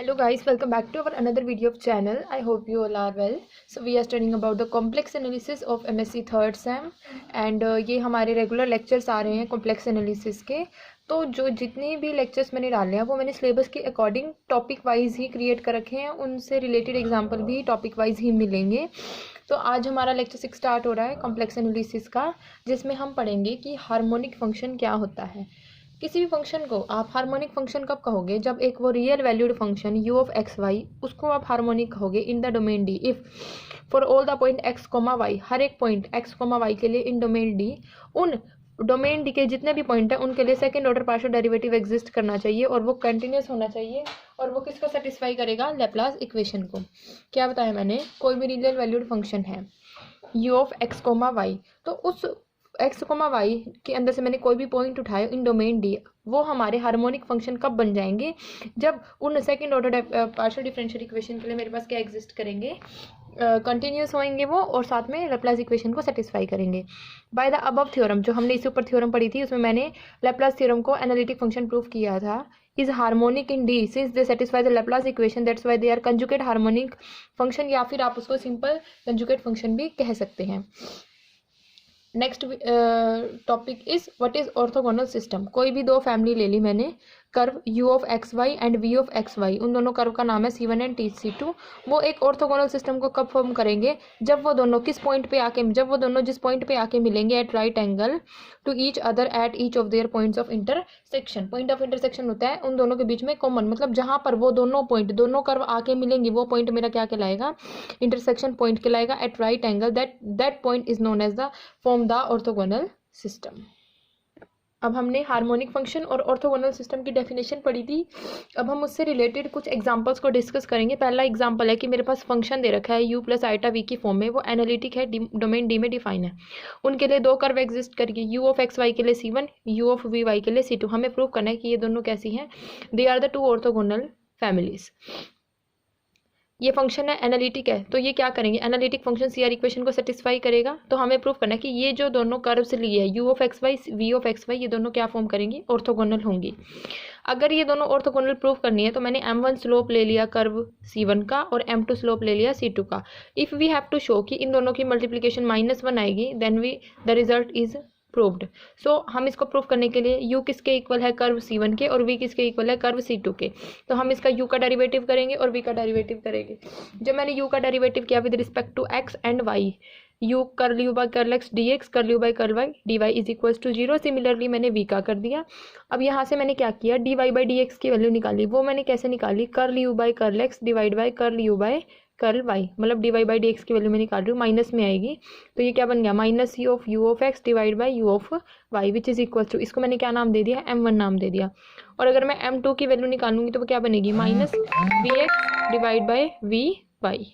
Hello guys, welcome back to our another video of channel. I hope you all are well. So we are studying about the complex analysis of MSc third sem and ये हमारे regular lectures आ रहे हैं complex analysis के। तो जो जितने भी lectures मैंने डाले हैं वो मैंने सिलेबस के अकॉर्डिंग टॉपिक वाइज ही क्रिएट कर रखे हैं, उनसे रिलेटेड एग्जाम्पल भी टॉपिक वाइज ही मिलेंगे। तो आज हमारा लेक्चर 6 स्टार्ट हो रहा है कॉम्प्लेक्स एनालिसिस का, जिसमें हम पढ़ेंगे कि हार्मोनिक फंक्शन क्या होता है। किसी भी फंक्शन को आप हार्मोनिक फंक्शन कब कहोगे? जब एक वो real valued function u of x y, उसको आप हार्मोनिक कहोगे in the domain D if for all the point x comma y, हर एक पॉइंट एक्स कोमा वाई के लिए इन डोमेन डी, उन डोमेन डी के जितने भी पॉइंट है उनके लिए second order partial derivative exist करना चाहिए और वो कंटिन्यूस होना चाहिए। और वो किसको सेटिस्फाई करेगा? लैप्लास इक्वेशन को। क्या बताया मैंने? कोई भी रियल वैल्यूड फंक्शन है u of x comma y, तो उस एक्स कोमा वाई के अंदर से मैंने कोई भी पॉइंट उठाया इन डोमेन डी, वो हमारे हार्मोनिक फंक्शन कब बन जाएंगे? जब उन second order partial differential equation के लिए मेरे पास क्या एग्जिस्ट करेंगे? कंटिन्यूस होंगे वो, और साथ में लैप्लास इक्वेशन को सेटिस्फाई करेंगे। बाय द अबव थ्योरम, जो हमने इससे ऊपर थ्योरम पढ़ी थी, उसमें मैंने लैप्लास थ्योरम को एनालिटिक फंक्शन प्रूव किया था। Is harmonic in D since they satisfy the Laplace equation, that's why they are conjugate harmonic function, या फिर आप उसको सिंपल कंजुगेट फंक्शन भी कह सकते हैं। Next topic is what is orthogonal system. कोई भी दो फैमिली ले ली मैंने, curve u of x y and v of x y, उन दोनों कर्व का नाम है c1 एंड c2। वो एक ऑर्थोगोनल सिस्टम को कब फॉर्म करेंगे? जब वो दोनों किस पॉइंट पे आके, जब वो दोनों जिस पॉइंट पे आके मिलेंगे at right angle to each other at each of their points of intersection. Point of intersection होता है उन दोनों के बीच में कॉमन, मतलब जहां पर वो दोनों पॉइंट, दोनों कर्व आके मिलेंगे, वो पॉइंट मेरा क्या कहलाएगा? इंटरसेक्शन पॉइंट कहलाएगा at right angle. That point is known as the form the orthogonal system. अब हमने हार्मोनिक फंक्शन और ऑर्थोगोनल सिस्टम की डेफिनेशन पढ़ी थी। अब हम उससे रिलेटेड कुछ एग्जांपल्स को डिस्कस करेंगे। पहला एग्जांपल है कि मेरे पास फंक्शन दे रखा है u प्लस आइटा v की फॉर्म में, वो एनालिटिक है, डोमेन डी में डिफाइन है। उनके लिए दो कर्व एग्जिस्ट करेगी, u ऑफ एक्स वाई के लिए c1, u of v Y के लिए c2। हमें प्रूव करना है कि ये दोनों कैसी हैं? They are the two orthogonal families. ये फंक्शन है, एनालिटिक है, तो ये क्या करेंगे? Analytic function C R equation को सेटिस्फाई करेगा। तो हमें प्रूफ करना है कि ये जो दोनों कर्व्स लिए है u of x y, v of x y, ये दोनों क्या फॉर्म करेंगी? ऑर्थोगोनल होंगी। अगर ये दोनों ऑर्थोगोनल प्रूफ करनी है तो मैंने m1 स्लोप ले लिया कर्व c1 का और m2 स्लोप ले लिया c2 का। If we have to show कि इन दोनों की मल्टीप्लीकेशन -1 आएगी, then the result is proved. So हम इसको प्रूव करने के लिए u किसके इक्वल है? कर्व c1 के, और v किसके इक्वल है? कर्व c2 के। तो हम इसका u का डेरिवेटिव करेंगे और v का डेरिवेटिव करेंगे। जब मैंने u का डेरिवेटिव किया with respect to x and y, u curl u by curl x dx, curl u by curl y dy is equals to 0। Similarly मैंने v का कर दिया। अब यहाँ से मैंने क्या किया? dy बाई dx की वैल्यू निकाली। वो मैंने कैसे निकाली? Curl u by curl x divide by curl u by curl y, मतलब D Y by D X की वैल्यू मैं निकाल रही हूँ, माइनस में आएगी। तो ये क्या बन गया? Minus C of U of X divide by U of Y which is equal to, इसको मैंने क्या नाम दे दिया? m1 नाम दे दिया। और अगर मैं m2 की वैल्यू निकालूंगी तो वो क्या बनेगी? Minus V X divide by V Y.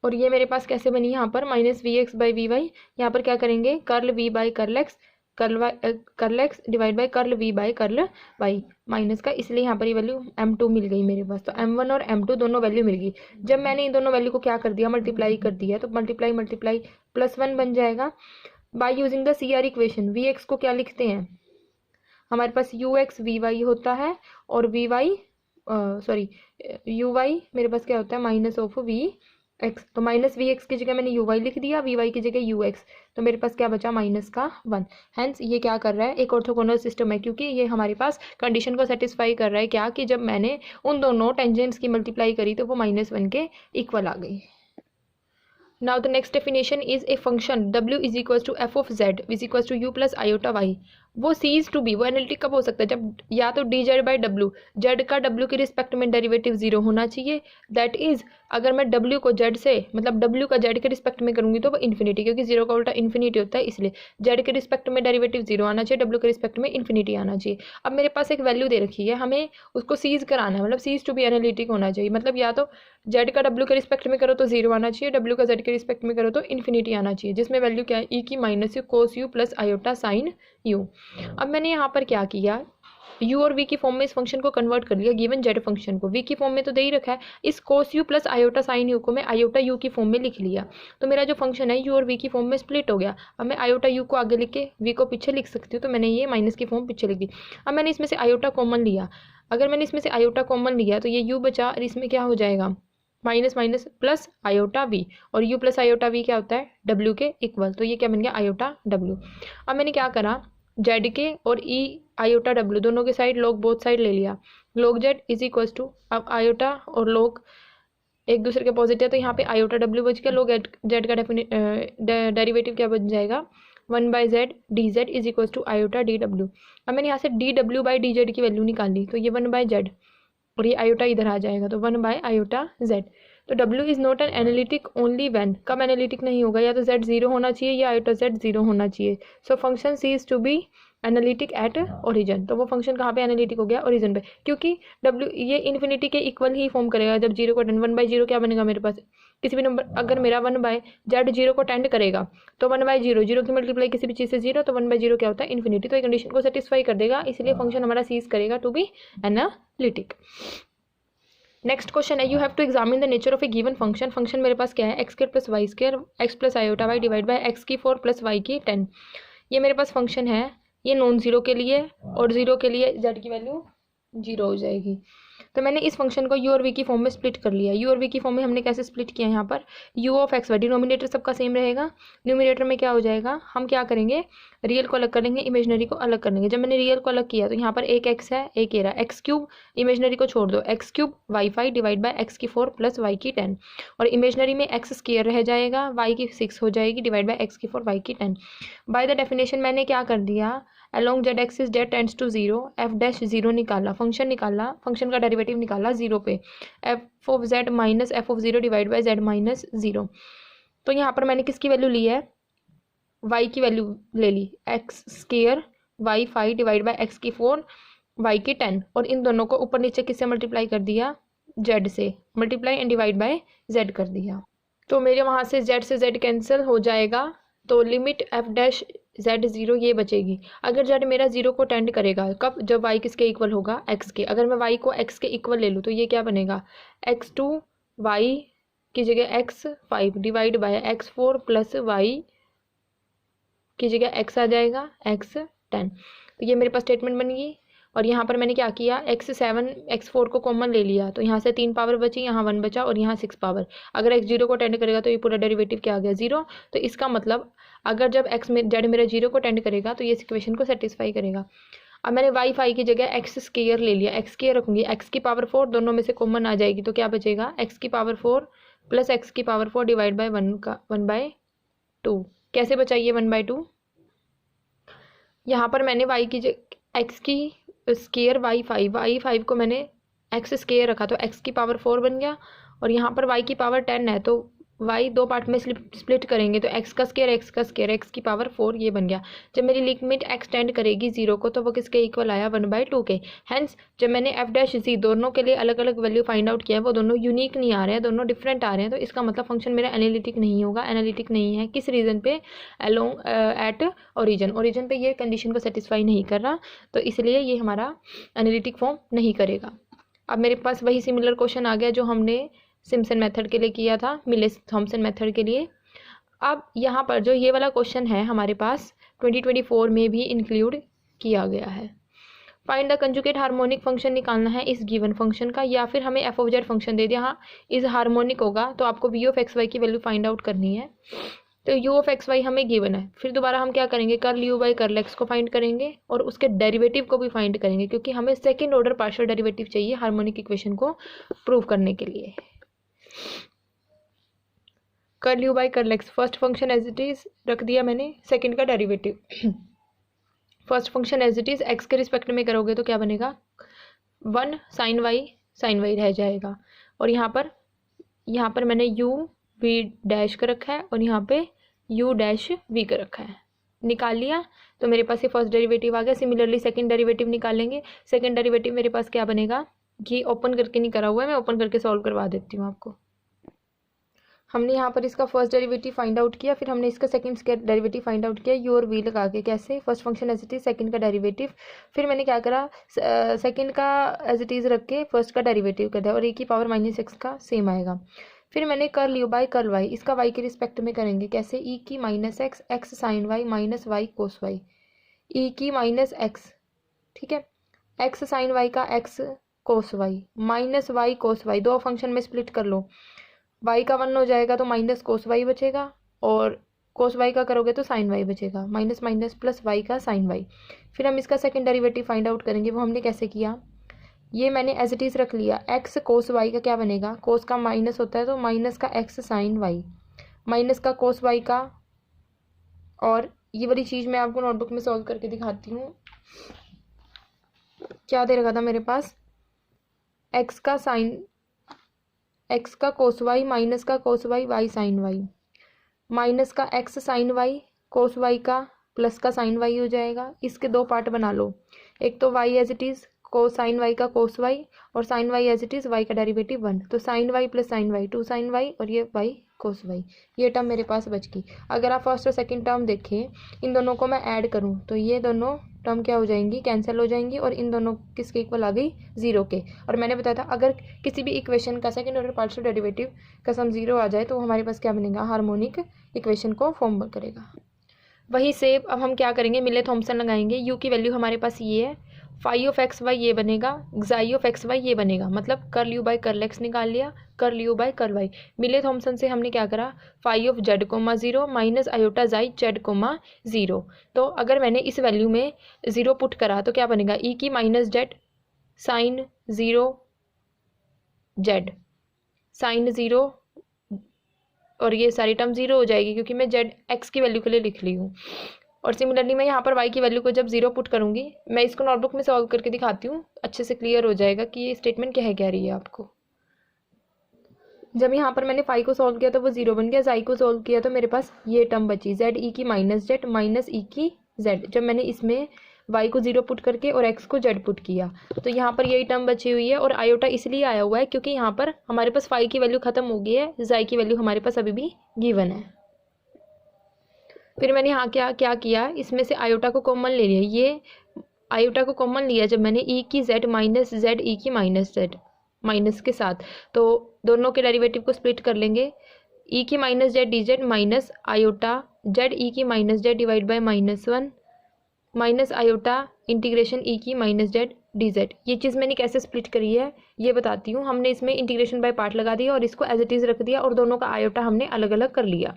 और ये मेरे पास कैसे बनी? यहाँ पर minus V x by V Y, यहाँ पर क्या करेंगे? Curl we by curl X, curl X divide by curl we by curl Y minus का, इसलिए यहाँ पर ये वैल्यू m2 मिल गई मेरे पास। तो m1 और m2 दोनों वैल्यू मिल गई। जब मैंने इन दोनों वैल्यू को क्या कर दिया? मल्टीप्लाई कर दिया, तो मल्टीप्लाई मल्टीप्लाई +1 बन जाएगा। By using the C R equation V X को क्या लिखते हैं? हमारे पास यू एक्स वी वाई होता है और वी वाई यू वाई मेरे पास क्या होता है? Minus of V X. तो माइनस वी एक्स की जगह मैंने यू वाई लिख दिया, वी वाई की जगह यू एक्स, तो मेरे पास क्या बचा? माइनस का 1। हैंस ये क्या कर रहा है? एक ऑर्थोगोनल सिस्टम है, क्योंकि ये हमारे पास कंडीशन को सेटिस्फाई कर रहा है। क्या कि जब मैंने उन दोनों टेंजेंट्स की मल्टीप्लाई करी तो वो -1 के इक्वल आ गई। Now the next definition is a function w is equal to f of z is equal to u plus iota Y. वो सीज टू बी, वो एनालिटिक कब हो सकता है? जब या तो D Z by W, Z का डब्ल्यू के रिस्पेक्ट में डेरिवेटिव 0 होना चाहिए। दैट इज अगर मैं डब्ल्यू को जेड से, मतलब डब्ल्यू का जेड के रिस्पेक्ट में करूंगी तो वो इन्फिनिटी, क्योंकि 0 का उल्टा इन्फिनिटी होता है, इसलिए जेड के रिस्पेक्ट में डेरिवेटिव 0 आना चाहिए, डब्ल्यू के रिस्पेक्ट में इन्फिनिटी आना चाहिए। अब मेरे पास एक वैल्यू दे रखी है, हमें उसको सीज कराना है, मतलब सीज टू बी एनालिटिक होना चाहिए। मतलब या तो जेड का डब्ल्यू के रिस्पेक्ट में करो तो 0 आना चाहिए, डब्ल्यू का जेड के रिस्पेक्ट में करो तो इन्फिनिटी आना चाहिए, जिसमें वैल्यू क्या है? ई की minus you cos you plus iota sine you. अब मैंने यहाँ पर क्या किया? u और v की फॉर्म में इस फंक्शन को कन्वर्ट कर लिया गिवन z फंक्शन को। v की फॉर्म में तो दे ही रखा है, इस cos u plus iota sine u को मैं आयोटा u की फॉर्म में लिख लिया। तो मेरा जो फंक्शन है u और v की फॉर्म में स्प्लिट हो गया। अब मैं आयोटा u को आगे लिख के v को पीछे लिख सकती हूँ, तो मैंने ये माइनस की फॉर्म पीछे लिख दी। अब मैंने इसमें से आयोटा कॉमन लिया, अगर मैंने इसमें से आयोटा कॉमन लिया तो ये u बचा और इसमें क्या हो जाएगा minus minus plus iota V, और u प्लस आयोटा वी क्या होता है w के इक्वल, तो ये क्या बन गया आयोटा w। अब मैंने क्या करा z के और e आयोटा w दोनों के साइड log बोथ साइड ले लिया, log z is equal to, अब आयोटा और log एक दूसरे के अपोजिट है तो यहाँ पे आयोटा w बच गया, log z का डेरिवेटिव क्या बन जाएगा 1/z dz is equal to iota dw। अब मैंने यहाँ से dw बाई dz की वैल्यू निकाली तो ये 1/z और ये आयोटा इधर आ जाएगा तो 1/आयोटा z। तो w is not an analytic only when, कब एनालिटिक नहीं होगा, या तो z 0 होना चाहिए या आयोटा z 0 होना चाहिए। So function ceases to be analytic at origin, तो वो फंक्शन कहाँ पे एनालिटिक हो गया ओरिजिन पे, क्योंकि w ये इन्फिनिटी के इक्वल ही फॉर्म करेगा जब 0 को टेंड 1/0 क्या बनेगा मेरे पास किसी भी नंबर, अगर मेरा 1/z 0 को टेंड करेगा तो 1/0 0 की मल्टीप्लाई किसी भी चीज़ से 0 तो 1/0 क्या होता है इन्फिनिटी, तो ये कंडीशन को सेटिस्फाई कर देगा, इसलिए फंक्शन हमारा सीज करेगा to be analytic. Next question है, you have to examine the nature of a given function. Function मेरे पास क्या है x square plus y square x plus iota y divide by x की 4 प्लस वाई की 10। ये मेरे पास फंक्शन है, ये नॉन जीरो के लिए और जीरो के लिए जेड की वैल्यू 0 हो जाएगी। तो मैंने इस फंक्शन को यू और वी की फॉर्म में स्प्लिट कर लिया। यू और वी की फॉर्म में हमने कैसे स्प्लिट किया, यहाँ पर U of x Y denominator सबका सेम रहेगा, न्यूमिनेटर में क्या हो जाएगा, हम क्या करेंगे रियल को अलग कर लेंगे, इमेजनरी को अलग कर लेंगे। जब मैंने रियल को अलग किया तो यहाँ पर एक एक्स है एक ये रहा, एक्स क्यूब इमेजनरी को छोड़ दो, X cube Y 5 divide by x की 4 प्लस वाई की 10, और इमेजनरी में एक्स स्क्वायर रह जाएगा, वाई की 6 हो जाएगी डिवाइड बाई एक्स की 4 वाई की 10। बाय द डेफिनेशन मैंने क्या कर दिया, along z axis z tends to 0, f dash 0 निकाला, फंक्शन निकाला, फंक्शन का डेरिवेटिव निकाला 0 पे, f of z minus f of 0 divide by z minus 0। तो यहाँ पर मैंने किसकी वैल्यू ली है y की वैल्यू ले ली, x square y 5 divide by x की 4 वाई की 10, और इन दोनों को ऊपर नीचे किससे मल्टीप्लाई कर दिया z से, multiply and divide by z कर दिया। तो मेरे वहाँ से z से z कैंसिल हो जाएगा, तो लिमिट f डैश z 0 ये बचेगी। अगर z मेरा 0 को टेंड करेगा कब, जब y किसके इक्वल होगा x के, अगर मैं y को x के इक्वल ले लूँ तो ये क्या बनेगा x2 y की जगह x5 divide by x4 plus y की जगह x आ जाएगा x10। तो ये मेरे पास स्टेटमेंट बन गई, और यहाँ पर मैंने क्या किया x7 x4 को कॉमन ले लिया तो यहाँ से 3 पावर बची, यहाँ 1 बचा और यहाँ 6 पावर। अगर x 0 को टेंड करेगा तो ये पूरा डेरिवेटिव क्या आ गया 0। तो इसका मतलब अगर जब x में z मेरा 0 को टेंड करेगा तो ये इस इक्वेशन को सेटिस्फाई करेगा। अब मैंने वाई 5 की जगह एक्स स्क्वायर ले लिया, एक्स स्क्वायर रखूंगी, एक्स की पावर 4 दोनों में से कॉमन आ जाएगी तो क्या बचेगा एक्स की पावर 4 प्लस एक्स की पावर 4 डिवाइड बाई 1/2। कैसे बचाइए 1/2, यहाँ पर मैंने y की एक्स की स्क्वायर वाई 5 को मैंने एक्स स्क्वायर रखा तो x की पावर 4 बन गया, और यहाँ पर y की पावर 10 है तो y दो पार्ट में स्प्लिट करेंगे तो x का स्क्वायर x की पावर 4 ये बन गया। जब मेरी लिमिट x टेंड करेगी 0 को तो वो किसके इक्वल आया 1/2 के। हेंस जब मैंने f डैश z दोनों के लिए अलग अलग वैल्यू फाइंड आउट किया है वो दोनों यूनिक नहीं आ रहे हैं, दोनों डिफरेंट आ रहे हैं, तो इसका मतलब फंक्शन मेरा एनालिटिक नहीं होगा। एनालिटिक नहीं है किस रीज़न पे, अलोंग एट ओरिजिन पे ये कंडीशन को सेटिस्फाई नहीं कर रहा, तो इसलिए ये हमारा एनालिटिक फॉर्म नहीं करेगा। अब मेरे पास वही सिमिलर क्वेश्चन आ गया जो हमने सिम्पसन मेथड के लिए किया था, मिलेस थॉम्पसन मेथड के लिए। अब यहाँ पर जो ये वाला क्वेश्चन है हमारे पास 2024 में भी इंक्लूड किया गया है। Find the conjugate harmonic function निकालना है इस गिवन फंक्शन का, या फिर हमें एफ ऑफ जेड फंक्शन दे दिया, हाँ इस हार्मोनिक होगा तो आपको वी ऑफ एक्स वाई की वैल्यू फाइंड आउट करनी है। तो यू ऑफ एक्स वाई हमें गिवन है, फिर दोबारा हम क्या करेंगे curl you by curl x को फाइंड करेंगे और उसके डेरिवेटिव को भी फाइंड करेंगे, क्योंकि हमें सेकेंड ऑर्डर पार्शियल डेरिवेटिव चाहिए हार्मोनिक इक्वेशन को प्रूव करने के लिए। Curl you by curl X, first function as it is रख दिया मैंने, सेकंड का derivative first function as it is X के रिस्पेक्ट में करोगे तो क्या बनेगा 1 साइन वाई रह जाएगा, और यहाँ पर मैंने यू वी डैश कर रखा है और यहाँ पे यू डैश वी कर रखा है, निकाल लिया तो मेरे पास ये फर्स्ट डेरिवेटिव आ गया। सिमिलरली सेकंड डेरिवेटिव निकालेंगे, सेकंड डेरिवेटिव मेरे पास क्या बनेगा, ये ओपन करके नहीं करा हुआ है, मैं ओपन करके सॉल्व करवा देती हूँ आपको। हमने यहाँ पर इसका फर्स्ट डेरिवेटिव फाइंड आउट किया, फिर हमने इसका सेकंड डेरिवेटिव फाइंड आउट किया यू और वी लगा के, कैसे first function as it is second का डेरिवेटिव, फिर मैंने क्या करा सेकंड का एज इट इज रख के फर्स्ट का डेरिवेटिव कर दिया और e की पावर -x का सेम आएगा। फिर मैंने curl you by curl y, इसका y के रिस्पेक्ट में करेंगे कैसे, e की -x x sine Y minus Y cos y, e की -x, ठीक है। एक्स साइन वाई का x cos y minus Y cos y, दो फंक्शन में स्प्लिट कर लो, वाई का 1 हो जाएगा तो माइनस कोस वाई बचेगा, और कोस वाई का करोगे तो साइन वाई बचेगा, माइनस माइनस प्लस वाई का साइन वाई। फिर हम इसका सेकंड डेरिवेटिव फाइंड आउट करेंगे, वो हमने कैसे किया, ये मैंने एज इट इज़ रख लिया, एक्स कोस वाई का क्या बनेगा, कोस का माइनस होता है तो माइनस का एक्स साइन वाई, माइनस का कोस वाई का, और ये वाली चीज़ मैं आपको नोटबुक में सॉल्व करके दिखाती हूँ। क्या दे रखा था मेरे पास, एक्स का साइन, एक्स का कोस वाई माइनस का cos y y sine Y, minus का x sine y cos y का प्लस का साइन वाई हो जाएगा। इसके दो पार्ट बना लो, एक तो y as it is cos sine y का कोस वाई, और sine y as it is y का डेरिवेटिव 1, तो sine y plus sine y 2 sine y, और ये वाई कोस वाई, ये टर्म मेरे पास बच गई। अगर आप फर्स्ट और सेकंड टर्म देखें, इन दोनों को मैं ऐड करूँ तो ये दोनों टर्म क्या हो जाएंगी, कैंसिल हो जाएंगी, और इन दोनों किसके इक्वल आ गई, 0 के। और मैंने बताया था अगर किसी भी इक्वेशन का सेकंड ऑर्डर पार्शियल डेरिवेटिव का सम 0 आ जाए तो हमारे पास क्या बनेगा, हार्मोनिक इक्वेशन को फॉर्म करेगा। वही से अब हम क्या करेंगे, मिले थॉम्सन लगाएंगे, यू की वैल्यू हमारे पास ये है, फाई ऑफ एक्स वाई ये बनेगा, xi ऑफ एक्स वाई ये बनेगा, मतलब curl you by curl X निकाल लिया, curl you by curl Y. Milne Thomson से हमने क्या करा, phi of Z comma 0 minus iota psi Z comma 0। तो अगर मैंने इस वैल्यू में 0 पुट करा तो क्या बनेगा, ई की minus Z sine 0 Z sine 0, और ये सारी टर्म 0 हो जाएगी क्योंकि मैं जेड एक्स की वैल्यू के लिए लिख ली हूँ। और सिमिलरली मैं यहाँ पर y की वैल्यू को जब 0 पुट करूँगी, मैं इसको नोटबुक में सॉल्व करके दिखाती हूँ, अच्छे से क्लियर हो जाएगा कि ये स्टेटमेंट क्या है, कह रही है आपको। जब यहाँ पर मैंने फाई को सॉल्व किया तो वो 0 बन गया, जाई को सॉल्व किया तो मेरे पास ये टर्म बची, जेड ई की माइनस जेड माइनस ई की जेड। जब मैंने इसमें y को 0 पुट करके और x को z पुट किया तो यहाँ पर यही टर्म बची हुई है, और आयोटा इसलिए आया हुआ है क्योंकि यहाँ पर हमारे पास फाई की वैल्यू खत्म हो गई है, जाई की वैल्यू हमारे पास अभी भी गिवन है। फिर मैंने यहाँ क्या क्या किया, इसमें से आयोटा को कॉमन ले लिया, ये आयोटा को कॉमन लिया जब मैंने ई की जेड माइनस जेड ई की माइनस जेड माइनस के साथ, तो दोनों के डेरिवेटिव को स्प्लिट कर लेंगे, ई की minus z d z minus iota z e की minus z divide by -1 minus iota integration e की माइनस जेड डी जेड। ये चीज़ मैंने कैसे स्प्लिट करी है ये बताती हूँ। हमने इसमें इंटीग्रेशन बाय पार्ट लगा दिया और इसको एज इट इज़ रख दिया, और दोनों का आयोटा हमने अलग अलग कर लिया।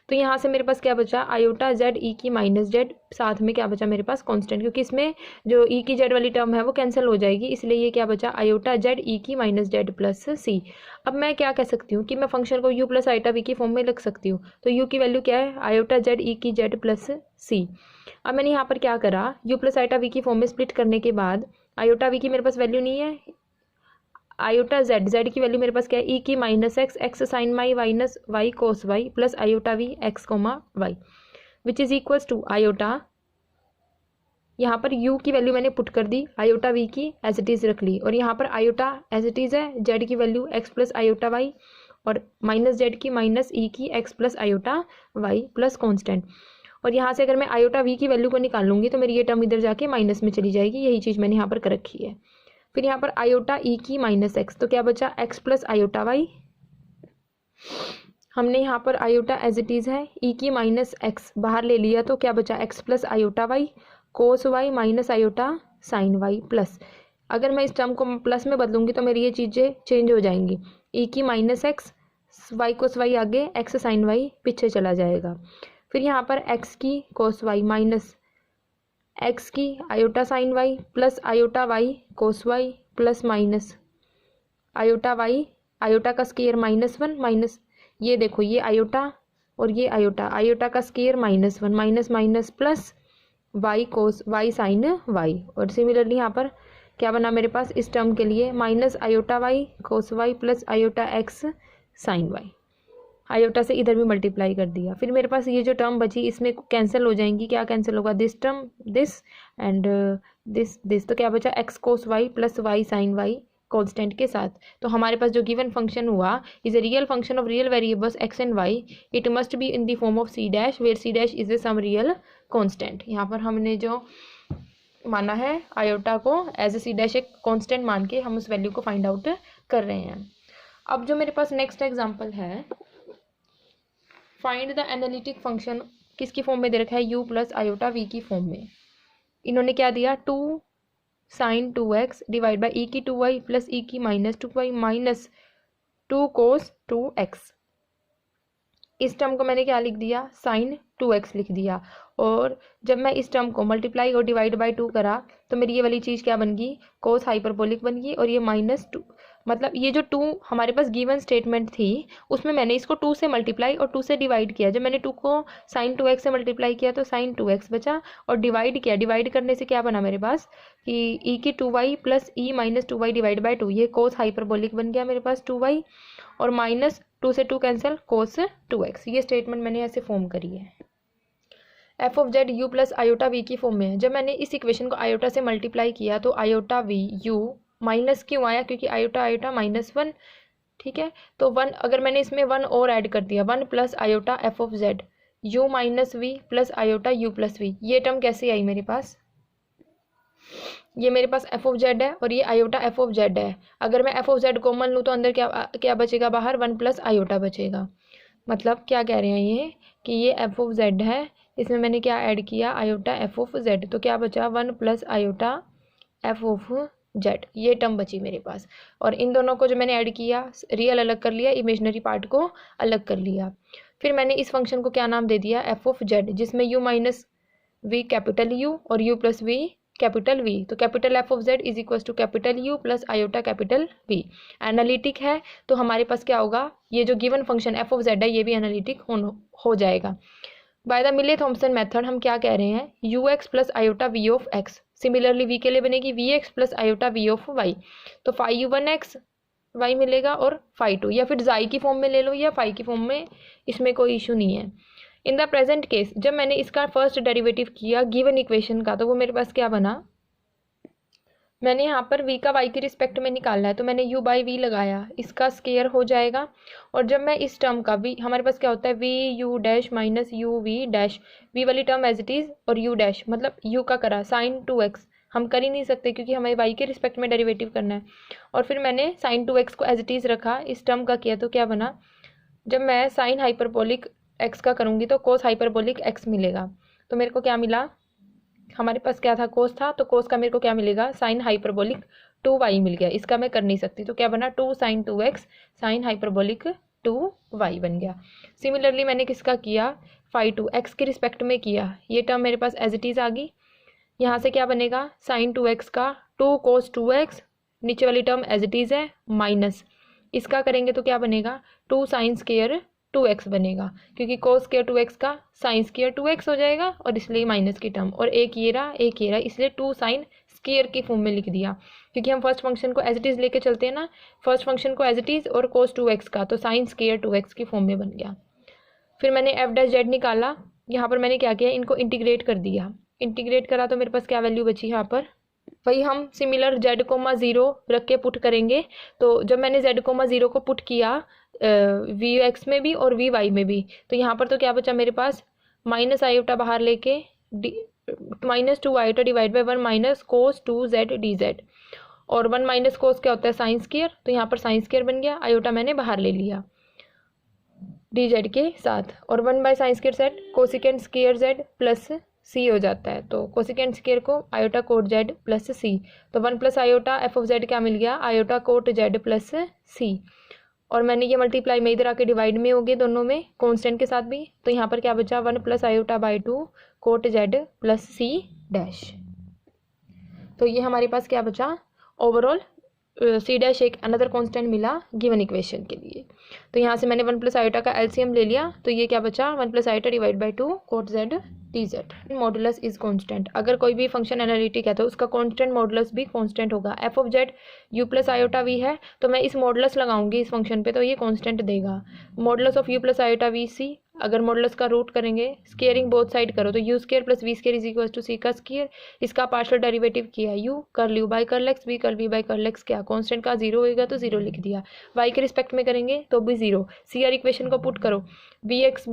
तो यहाँ से मेरे पास क्या बचा, आयोटा जेड ई की माइनस जेड, साथ में क्या बचा मेरे पास कांस्टेंट, क्योंकि इसमें जो ई की जेड वाली टर्म है वो कैंसिल हो जाएगी, इसलिए ये क्या बचा, आयोटा जेड ई की माइनस जेड प्लस सी। अब मैं क्या कह सकती हूँ कि मैं फंक्शन को यू प्लस आयोटा वी की फॉर्म में लिख सकती हूँ। तो यू की वैल्यू क्या है, आयोटा जेड ई की जेड प्लस सी। अब मैंने यहाँ पर क्या करा, यू प्लस आयोटा वी की फॉर्म में स्प्लिट करने के बाद आयोटा वी की मेरे पास वैल्यू नहीं है, आयोटा जेड जेड की वैल्यू मेरे पास क्या है, ई की minus X X sine Y minus Y cos Y plus iota V X comma Y which is equals to iota, यहाँ पर u की वैल्यू मैंने पुट कर दी, आयोटा v की एज इट इज़ रख ली, और यहाँ पर आयोटा एज इट इज़ है, z की value x plus iota y, और माइनस जेड की माइनस ई की x plus iota y plus constant. और यहाँ से अगर मैं आयोटा v की वैल्यू को निकालूंगी तो मेरी ये टर्म इधर जाके माइनस में चली जाएगी, यही चीज़ मैंने यहाँ पर कर रखी है। फिर यहाँ पर आयोटा ई की माइनस एक्स, तो क्या बचा, एक्स प्लस आयोटा वाई। हमने यहाँ पर आयोटा एज इट इज़ है, ई की माइनस एक्स बाहर ले लिया तो क्या बचा, x plus iota y cos y minus iota sine y plus, अगर मैं इस टर्म को प्लस में बदलूंगी तो मेरी ये चीज़ें चेंज हो जाएंगी, ई की minus x y cos y आगे, एक्स साइन वाई पीछे चला जाएगा। फिर यहाँ पर एक्स की कोस वाई माइनस एक्स की iota sine y plus iota y cos Y plus minus iota y, iota का स्केयर -1 माइनस, ये देखो ये आयोटा और ये आयोटा, आयोटा का square -1 minus minus plus y cos y sine y. और similarly यहाँ पर क्या बना मेरे पास इस टर्म के लिए, minus iota y cos Y plus iota x sine y, iota से इधर भी मल्टीप्लाई कर दिया। फिर मेरे पास ये जो टर्म बची इसमें कैंसिल हो जाएंगी, क्या कैंसिल होगा, this term this and this, तो क्या बचा, x cos Y plus y sine y constant के साथ। तो हमारे पास जो गिवन फंक्शन हुआ is a real function of real variables x and y, it must be in the form of c dash where c dash is a some real constant. यहाँ पर हमने जो माना है आयोटा को एज ए सी डैश एक constant मान के हम उस वैल्यू को फाइंड आउट कर रहे हैं। अब जो मेरे पास नेक्स्ट एग्जांपल है, फाइंड द एनालिटिक फंक्शन, किसकी फॉर्म में दे रखा है, u प्लस आयोटा v की फॉर्म में। इन्होंने क्या दिया, 2 sign 2x divide by E की 2y प्लस ई की माइनस 2y माइनस 2 कोस 2x। इस टर्म को मैंने क्या लिख दिया, साइन 2x लिख दिया। और जब मैं इस टर्म को मल्टीप्लाई और डिवाइड बाई 2 करा तो मेरी ये वाली चीज़ क्या बन गई, कोस हाइपरबोलिक बन गई। और ये -2 मतलब ये जो 2 हमारे पास गिवन स्टेटमेंट थी उसमें मैंने इसको 2 से मल्टीप्लाई और 2 से डिवाइड किया। जब मैंने 2 को साइन 2x से मल्टीप्लाई किया तो साइन 2x बचा और डिवाइड किया। डिवाइड करने से क्या बना मेरे पास कि ई की 2y plus E minus 2y divide by 2, ये कोस हाइपरबोलिक बन गया मेरे पास 2y और माइनस 2 से 2 कैंसिल कोस 2x। ये स्टेटमेंट मैंने ऐसे फॉर्म करी है। F of Z U plus iota V की फॉर्म में है। जब मैंने इस इक्वेशन को आयोटा से मल्टीप्लाई किया तो आयोटा वी यू माइनस क्यों आया, क्योंकि आयोटा आयोटा -1, ठीक है। तो 1 अगर मैंने इसमें 1 और ऐड कर दिया, 1 plus iota F of Z U minus V plus iota U plus V, ये टर्म कैसे आई मेरे पास, ये मेरे पास एफ ऑफ जेड है और ये आयोटा एफ ऑफ जेड है। अगर मैं एफ ऑफ जेड कॉमन लूँ तो अंदर क्या बचेगा, बाहर 1 प्लस आयोटा बचेगा। मतलब क्या कह रहे हैं ये कि ये एफ ऑफ जेड है, इसमें मैंने क्या ऐड किया, आयोटा एफ ऑफ जेड, तो क्या बचा 1 plus iota F of Z, ये टर्म बची मेरे पास। और इन दोनों को जो मैंने ऐड किया, रियल अलग कर लिया, इमेजनरी पार्ट को अलग कर लिया। फिर मैंने इस फंक्शन को क्या नाम दे दिया, एफ ऑफ जेड, जिसमें u minus v capital u और u plus v capital v. तो capital f of z is equal to capital u plus iota capital v. Analytic है तो हमारे पास क्या होगा, ये जो given function f of z है ये भी एनालिटिक हो जाएगा। By the Milne Thomson method हम क्या कह रहे हैं, u x plus iota we of x. Similarly V के लिए बनेगी V X plus iota we of Y. तो फाई यू 1x वाई मिलेगा और फाई 2, या फिर जाई की फॉर्म में ले लो या फाई की फॉर्म में, इसमें कोई इशू नहीं है। इन द प्रेजेंट केस जब मैंने इसका फर्स्ट डेरिवेटिव किया गिवन इक्वेशन का, तो वो मेरे पास क्या बना, मैंने यहाँ पर v का y के रिस्पेक्ट में निकालना है तो मैंने u बाई वी लगाया, इसका स्केयर हो जाएगा। और जब मैं इस टर्म का v, हमारे पास क्या होता है v u dash minus u v dash, v वाली टर्म एज इट इज़ और u डैश मतलब u का करा साइन 2x हम कर ही नहीं सकते क्योंकि हमें y के रिस्पेक्ट में डेरिवेटिव करना है। और फिर मैंने साइन 2x को एज इट इज़ रखा, इस टर्म का किया तो क्या बना, जब मैं साइन हाइपरबोलिक x का करूँगी तो कोस हाइपरबोलिक x मिलेगा। तो मेरे को क्या मिला, हमारे पास क्या था, कोस था, तो कोस का मेरे को क्या मिलेगा, साइन हाइपरबोलिक 2y मिल गया। इसका मैं कर नहीं सकती तो क्या बना 2 sign 2x sine hyperbolic 2y बन गया। सिमिलरली मैंने किसका किया, फाई 2 x के रिस्पेक्ट में किया, ये टर्म मेरे पास एज इट इज़ आ गई। यहाँ से क्या बनेगा, साइन 2x का 2 कोस 2x, नीचे वाली टर्म एज इट इज़ है माइनस, इसका करेंगे तो क्या बनेगा 2 साइन स्केयर 2x बनेगा, क्योंकि कोस स्केयर 2x का साइन स्केयर 2x हो जाएगा और इसलिए माइनस की टर्म, और एक ये रहा इसलिए 2 साइन स्केयर की फॉर्म में लिख दिया। क्योंकि हम फर्स्ट फंक्शन को एज इट इज़ लेके चलते हैं ना, फर्स्ट फंक्शन को एज इट इज़ और कोस 2x का, तो साइन स्केयर 2x की फॉर्म में बन गया। फिर मैंने एफ डैश जेड निकाला, यहाँ पर मैंने क्या किया, इनको इंटीग्रेट कर दिया, इंटीग्रेट करा तो मेरे पास क्या वैल्यू बची, यहाँ पर वही हम सिमिलर z कोमा 0 रख के पुट करेंगे। तो जब मैंने z कोमा 0 को पुट किया वी एक्स में भी और वी वाई में भी, तो यहाँ पर तो क्या बचा मेरे पास, माइनस आयोटा बाहर लेके -2 iota divide by 1 minus cos 2z dz, और 1 माइनस कोस क्या होता है साइन स्क्वायर, तो यहाँ पर साइन स्क्वायर बन गया, आयोटा मैंने बाहर ले लिया dz के साथ, और 1 by sine square z cosecant square z plus c हो जाता है। तो कोसिकेंट स्क्वायर को iota cot z plus c, तो 1 plus iota F of z क्या मिल गया, iota cot z plus c। और मैंने ये मल्टीप्लाई में इधर आके डिवाइड में हो गए दोनों में कांस्टेंट के साथ भी, तो यहाँ पर क्या बचा 1 plus iota by 2 cot z plus c dash. तो ये हमारे पास क्या बचा, ओवरऑल c डैश एक अनदर कांस्टेंट मिला गिवन इक्वेशन के लिए। तो यहाँ से मैंने 1 प्लस आयोटा का एलसीएम ले लिया, तो ये क्या बचा 1 plus iota divide by 2 cot z dz। Modulus is constant, अगर कोई भी फंक्शन एनालिटिक है तो उसका कांस्टेंट मॉडुलस भी कांस्टेंट होगा। F of Z U plus iota V है, तो मैं इस मॉडुलस लगाऊंगी इस फंक्शन पे तो ये कांस्टेंट देगा। Modulus of u plus iota v c, अगर मॉडुलस का रूट करेंगे स्केयरिंग बोथ साइड करो तो u square plus we square is equal to c का स्केयर, इसका पार्शियल डेरिवेटिव किया यू कर यू बाई कर एक्स, वी कर वी बाई कर एक्स, क्या कांस्टेंट का 0 होएगा तो 0 लिख दिया। वाई के रिस्पेक्ट में करेंगे तो भी 0, सी आर इक्वेशन को पुट करो, v x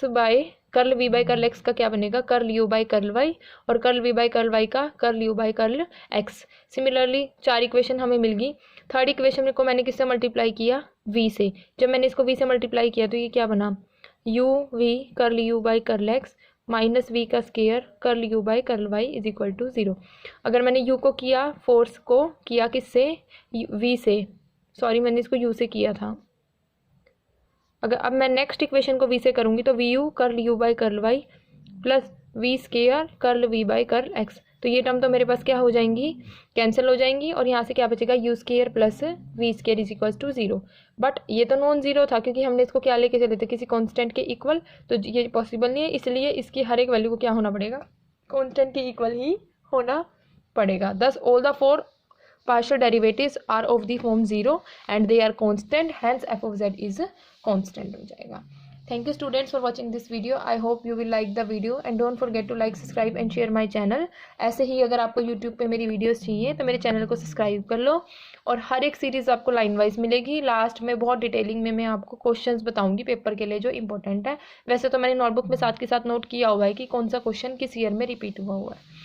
by curl we by curl x का क्या बनेगा, curl you by curl y, और curl we by curl y का curl you by curl x. Similarly 4 equation हमें मिल गई। थर्ड इक्वेशन को मैंने किससे मल्टीप्लाई किया, v से। जब मैंने इसको v से मल्टीप्लाई किया तो ये क्या बना, u v curl u by curl x minus v का square curl you by curl y is equal to 0। अगर मैंने यू को किया, फोर्स को किया किससे, वी से, सॉरी मैंने इसको यू से किया था। अगर अब मैं नेक्स्ट इक्वेशन को वी से करूँगी तो V U curl you by curl Y plus we square curl we by curl X, तो ये टर्म तो मेरे पास क्या हो जाएंगी, कैंसिल हो जाएंगी, और यहाँ से क्या बचेगा, U square plus we square is equal to 0। But ये तो नॉन जीरो था क्योंकि हमने इसको क्या लेके चले थे, किसी कांस्टेंट के इक्वल, तो ये पॉसिबल नहीं है, इसलिए इसकी हर एक वैल्यू को क्या होना पड़ेगा, कांस्टेंट के इक्वल ही होना पड़ेगा। दस all the four partial derivatives are of the form 0 and they are constant, hence f of z is constant हो जाएगा। Thank you students for watching this video. I hope you will like the video and don't forget to like, subscribe and share my channel। ऐसे ही अगर आपको YouTube पे मेरी videos चाहिए तो मेरे चैनल को सब्सक्राइब कर लो, और हर एक सीरीज़ आपको लाइन वाइज मिलेगी। लास्ट में बहुत डिटेलिंग में मैं आपको क्वेश्चंस बताऊंगी पेपर के लिए जो इंपॉर्टेंट है। वैसे तो मैंने नोटबुक में साथ के साथ नोट किया हुआ है कि कौन सा क्वेश्चन किस ईयर में रिपीट हुआ है।